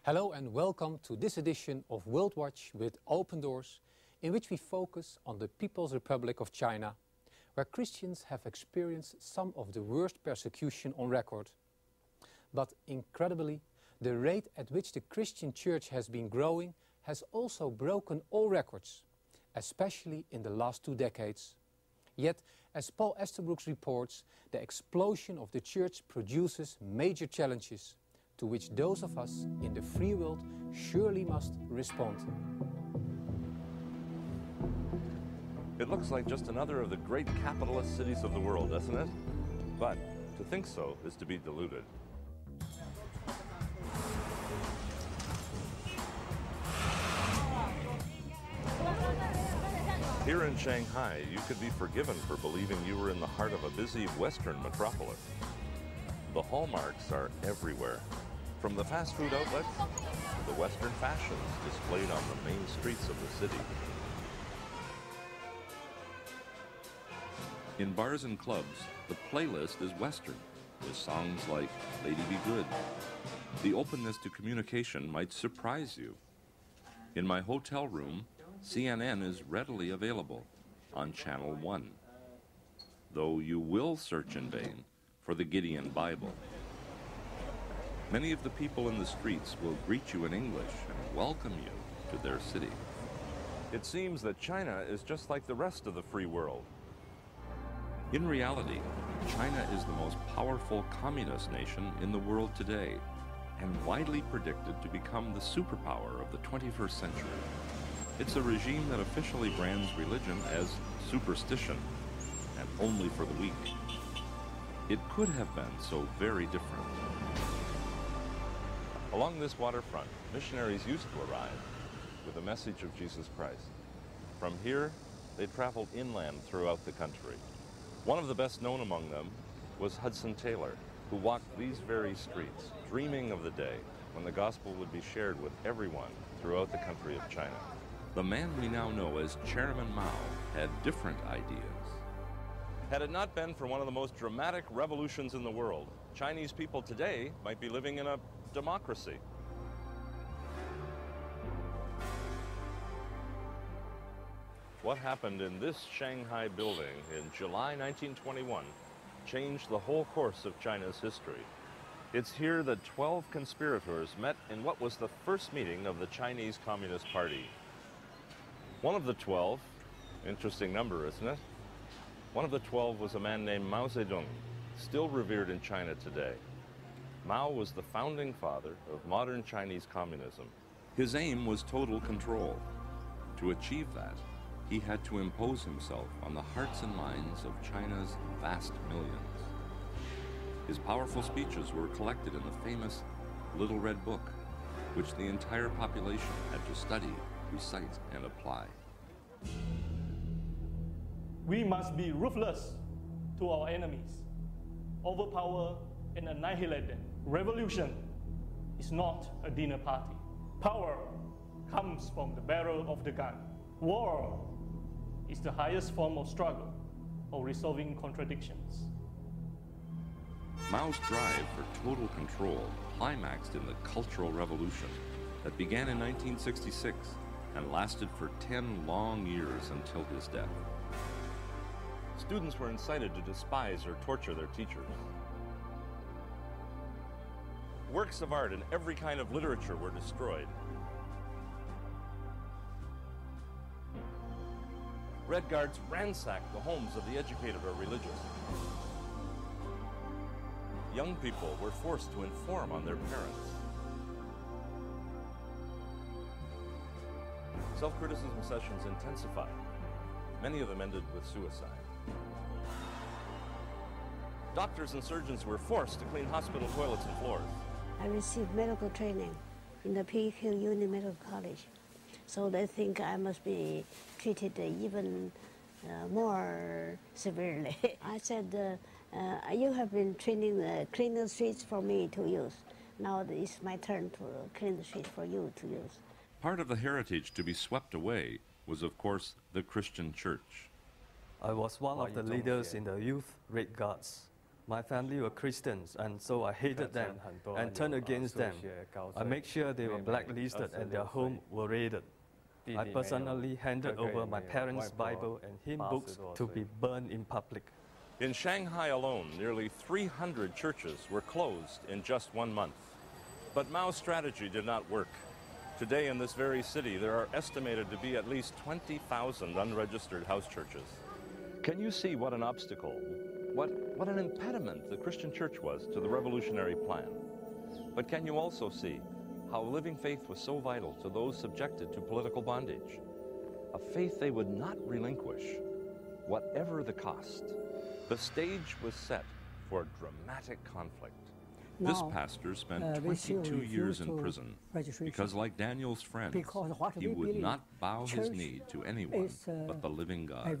Hello and welcome to this edition of World Watch with Open Doors, in which we focus on the People's Republic of China, where Christians have experienced some of the worst persecution on record. But incredibly, the rate at which the Christian church has been growing has also broken all records, especially in the last 2 decades. Yet, as Paul Esterbrook reports, the explosion of the church produces major challenges, to which those of us in the free world surely must respond. It looks like just another of the great capitalist cities of the world, doesn't it? But to think so is to be deluded. Here in Shanghai, you could be forgiven for believing you were in the heart of a busy Western metropolis. The hallmarks are everywhere, from the fast food outlets to the Western fashions displayed on the main streets of the city. In bars and clubs, the playlist is Western, with songs like Lady Be Good. The openness to communication might surprise you. In my hotel room, CNN is readily available on Channel 1, though you will search in vain for the Gideon Bible. Many of the people in the streets will greet you in English and welcome you to their city. It seems that China is just like the rest of the free world. In reality, China is the most powerful communist nation in the world today, and widely predicted to become the superpower of the 21st century. It's a regime that officially brands religion as superstition, and only for the weak. It could have been so very different. Along this waterfront, missionaries used to arrive with the message of Jesus Christ. From here, they traveled inland throughout the country. One of the best known among them was Hudson Taylor, who walked these very streets, dreaming of the day when the gospel would be shared with everyone throughout the country of China. The man we now know as Chairman Mao had different ideas. Had it not been for one of the most dramatic revolutions in the world, Chinese people today might be living in a democracy. What happened in this Shanghai building in July 1921 changed the whole course of China's history. It's here that 12 conspirators met in what was the first meeting of the Chinese Communist Party. One of the 12, interesting number, isn't it? One of the 12 was a man named Mao Zedong, still revered in China today. Mao was the founding father of modern Chinese communism. His aim was total control. To achieve that, he had to impose himself on the hearts and minds of China's vast millions. His powerful speeches were collected in the famous Little Red Book, which the entire population had to study, recite, and apply. We must be ruthless to our enemies, overpower and annihilate them. Revolution is not a dinner party. Power comes from the barrel of the gun. War is the highest form of struggle or resolving contradictions. Mao's drive for total control climaxed in the Cultural Revolution that began in 1966 and lasted for 10 long years until his death. Students were incited to despise or torture their teachers. Works of art and every kind of literature were destroyed. Red Guards ransacked the homes of the educated or religious. Young people were forced to inform on their parents. Self-criticism sessions intensified. Many of them ended with suicide. Doctors and surgeons were forced to clean hospital toilets and floors. I received medical training in the Peking Union Medical College, so they think I must be treated even more severely. I said, you have been training clean the streets for me to use. Now it's my turn to clean the streets for you to use. Part of the heritage to be swept away was, of course, the Christian church. I was one of the leaders in the Youth Red Guards. My family were Christians, and so I hated them and turned against them. I made sure they were blacklisted and their homes were raided. I personally handed over my parents' Bible and hymn books to be burned in public. In Shanghai alone, nearly 300 churches were closed in just 1 month. But Mao's strategy did not work. Today in this very city, there are estimated to be at least 20,000 unregistered house churches. Can you see what an obstacle, what an impediment the Christian church was to the revolutionary plan? But can you also see how living faith was so vital to those subjected to political bondage? A faith they would not relinquish, whatever the cost. The stage was set for dramatic conflict. This pastor spent 22 years in prison because, like Daniel's friends, he would not bow his knee to anyone but the living God.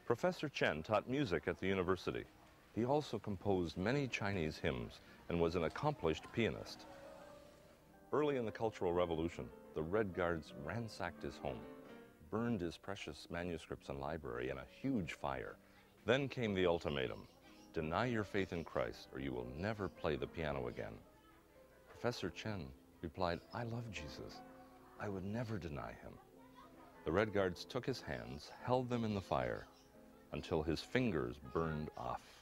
Professor Chen taught music at the university. He also composed many Chinese hymns and was an accomplished pianist. Early in the Cultural Revolution, the Red Guards ransacked his home, burned his precious manuscripts and library in a huge fire. Then came the ultimatum: deny your faith in Christ or you will never play the piano again. Professor Chen replied, I love Jesus. I would never deny him. The Red Guards took his hands, held them in the fire until his fingers burned off.